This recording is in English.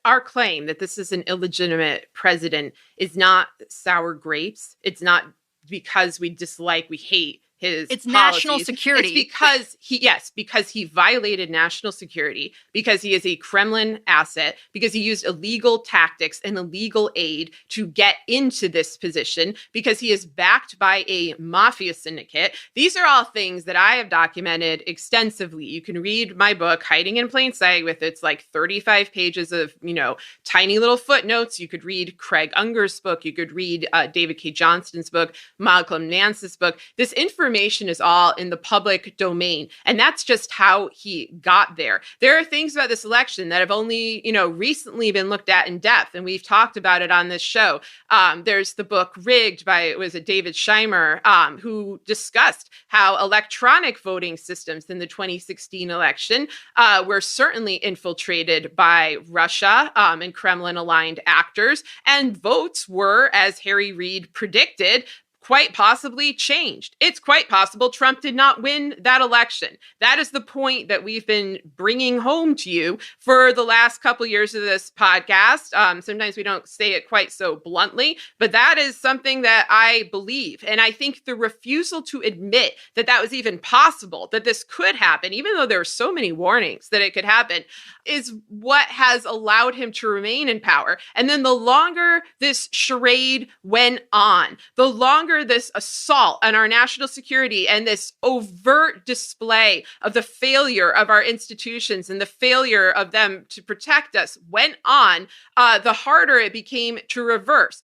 our claim that this is an illegitimate president is not sour grapes. It's not because we hate his It's policies. national security. It's because he violated national security, because he is a Kremlin asset, because he used illegal tactics and illegal aid to get into this position, because he is backed by a mafia syndicate. These are all things that I have documented extensively. You can read my book, Hiding in Plain Sight, with its like 35 pages of, tiny little footnotes. You could read Craig Unger's book. You could read David K. Johnston's book, Malcolm Nance's book. This information is all in the public domain. And that's just how he got there. There are things about this election that have only, recently been looked at in depth. And we've talked about it on this show. There's the book Rigged by, David Scheimer, who discussed how electronic voting systems in the 2016 election were certainly infiltrated by Russia and Kremlin-aligned actors. And votes were, as Harry Reid predicted, quite possibly changed. It's quite possible Trump did not win that election. That is the point that we've been bringing home to you for the last couple years of this podcast. Sometimes we don't say it quite so bluntly, but that is something that I believe. And I think the refusal to admit that that was even possible, that this could happen, even though there are so many warnings that it could happen, is what has allowed him to remain in power. And then the longer this charade went on, the longer this assault on our national security and this overt display of the failure of our institutions and the failure of them to protect us went on, the harder it became to reverse.